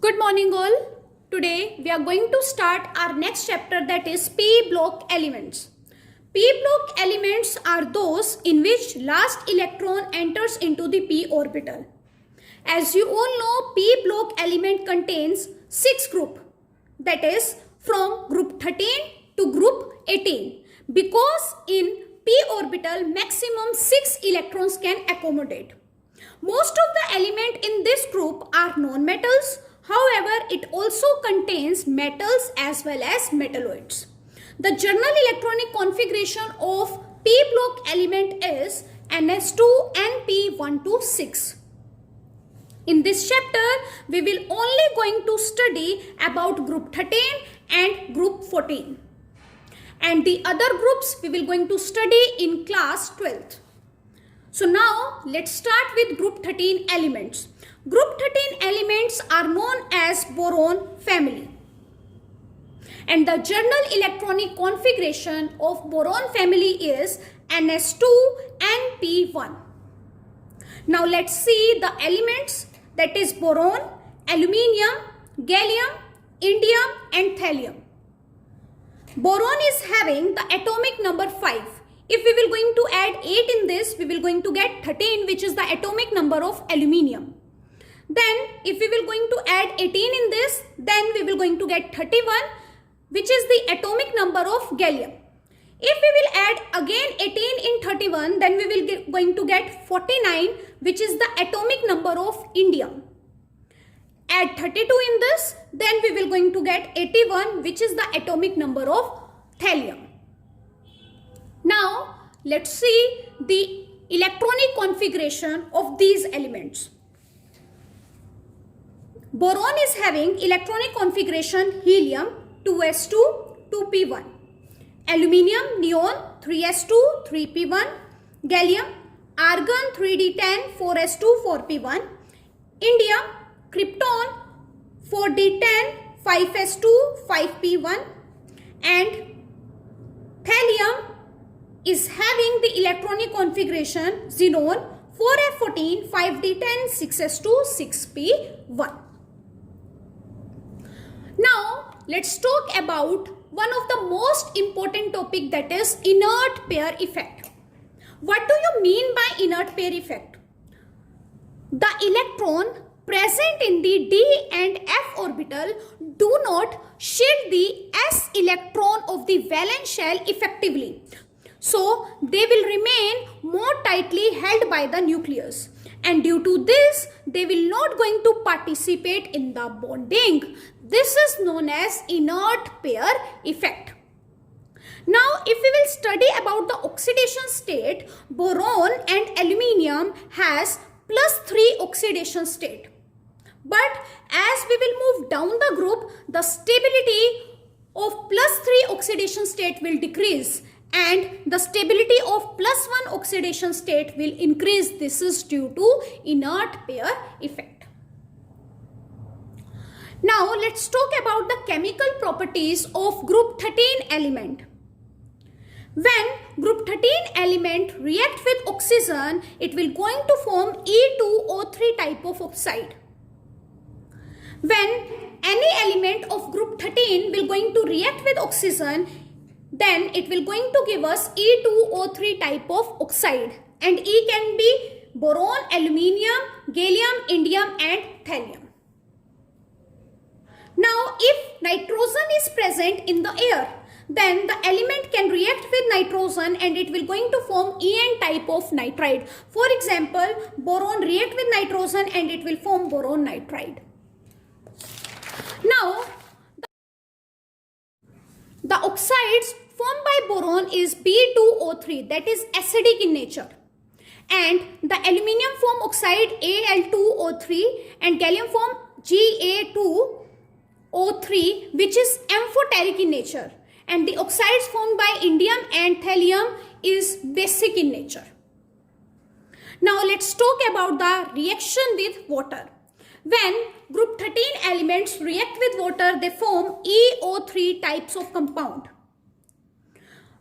Good morning all. Today we are going to start our next chapter, that is p block elements. P block elements are those in which last electron enters into the p orbital. As you all know, p block element contains 6 group, that is from group 13 to group 18, because in p orbital maximum 6 electrons can accommodate. Most of the element in this group are non-metals. However, it also contains metals as well as metalloids. The general electronic configuration of p block element is ns2np126. In this chapter, we will only going to study about group 13 and group 14. And the other groups we will going to study in class 12th. So now let's start with group 13 elements. Group 13 elements are known as boron family. And the general electronic configuration of boron family is ns2np1. Now let's see the elements, that is boron, aluminium, gallium, indium and thallium. Boron is having the atomic number 5. If we will going to add 8 in this, we will going to get 13, which is the atomic number of aluminium. Then if we will going to add 18 in this, then we will going to get 31, which is the atomic number of gallium. If we will add again 18 in 31, then we will going to get 49, which is the atomic number of indium. Add 32 in this, then we will going to get 81, which is the atomic number of thallium. Now let's see the electronic configuration of these elements. Boron is having electronic configuration helium 2s2 2p1, aluminium neon 3s2 3p1, gallium argon 3d10 4s2 4p1, indium krypton 4d10 5s2 5p1, and thallium is having the electronic configuration xenon 4f14 5d10 6s2 6p1. Now let's talk about one of the most important topic, that is inert pair effect. What do you mean by inert pair effect? The electron present in the d and f orbital do not shield the s electron of the valence shell effectively. So they will remain more tightly held by the nucleus, and due to this they will not going to participate in the bonding. This is known as inert pair effect. Now if we will study about the oxidation state, boron and aluminium has +3 oxidation state. But as we will move down the group, the stability of +3 oxidation state will decrease and the stability of +1 oxidation state will increase. This is due to inert pair effect. Now let's talk about the chemical properties of group 13 element. When group 13 element react with oxygen, it will going to form E2O3 type of oxide. When any element of group 13 will going to react with oxygen, then it will going to give us E2O3 type of oxide, and E can be boron, aluminium, gallium, indium and thallium. Now if nitrogen is present in the air, then the element can react with nitrogen and it will going to form En type of nitride. For example, boron react with nitrogen and it will form boron nitride. Now the oxides formed by boron is B2O3, that is acidic in nature, and the aluminium form oxide Al2O3 and gallium form Ga2O3, which is amphoteric in nature, and the oxides formed by indium and thallium is basic in nature. Now let's talk about the reaction with water. When group 13 elements react with water, they form EO3 types of compound.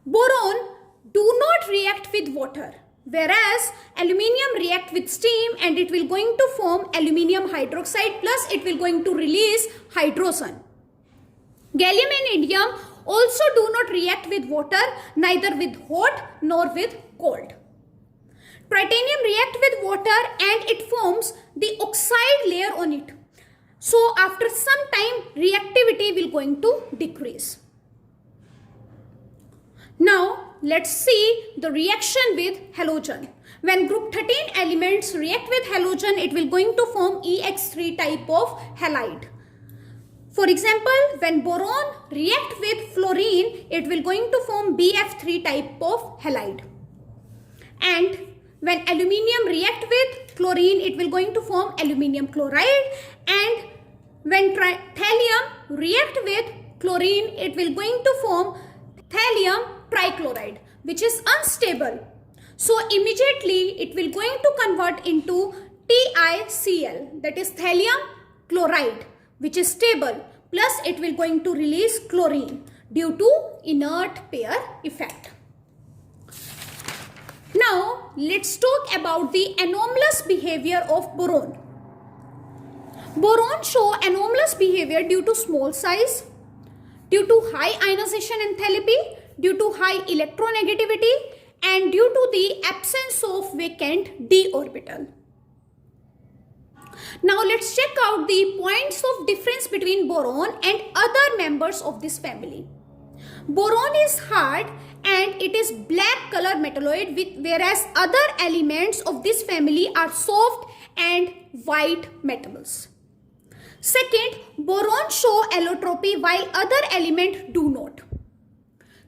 Boron do not react with water. Whereas aluminium react with steam and it will going to form aluminium hydroxide plus it will going to release hydrogen. Gallium and indium also do not react with water, neither with hot nor with cold. Tritanium react with water and it forms the oxide layer on it. So after some time reactivity will going to decrease. Now let's see the reaction with halogen. When group 13 elements react with halogen, it will going to form EX3 type of halide. For example, when boron react with fluorine, it will going to form BF3 type of halide. And when aluminium react with chlorine, it will going to form aluminium chloride. And when thallium react with chlorine, it will going to form thallium trichloride, which is unstable. So immediately it will going to convert into TiCl, that is thallium chloride, which is stable, plus it will going to release chlorine due to inert pair effect. Now let's talk about the anomalous behavior of boron. Boron show anomalous behavior due to small size, due to high ionization enthalpy, due to high electronegativity, and due to the absence of vacant d orbital. Now let's check out the points of difference between boron and other members of this family. Boron is hard and it is black color metalloid, whereas other elements of this family are soft and white metals. Second, boron show allotropy while other elements do not.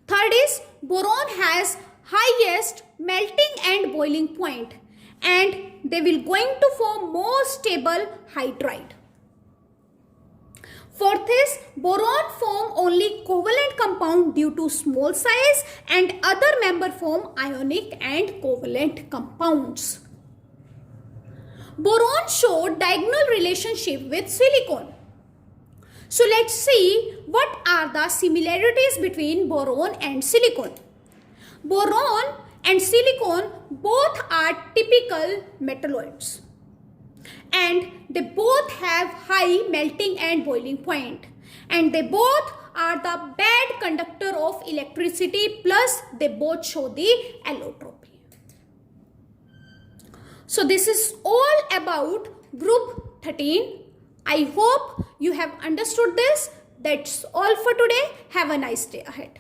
Third is boron has highest melting and boiling point and they will going to form more stable hydride. Fourth is boron form only covalent compound due to small size and other member form ionic and covalent compounds. Boron showed diagonal relationship with silicon. So let's see what are the similarities between boron and silicon. Boron and silicon both are typical metalloids and they both have high melting and boiling point and they both are the bad conductor of electricity, plus they both show the allotropy. So this is all about group 13. I hope you have understood this. That's all for today. Have a nice day ahead.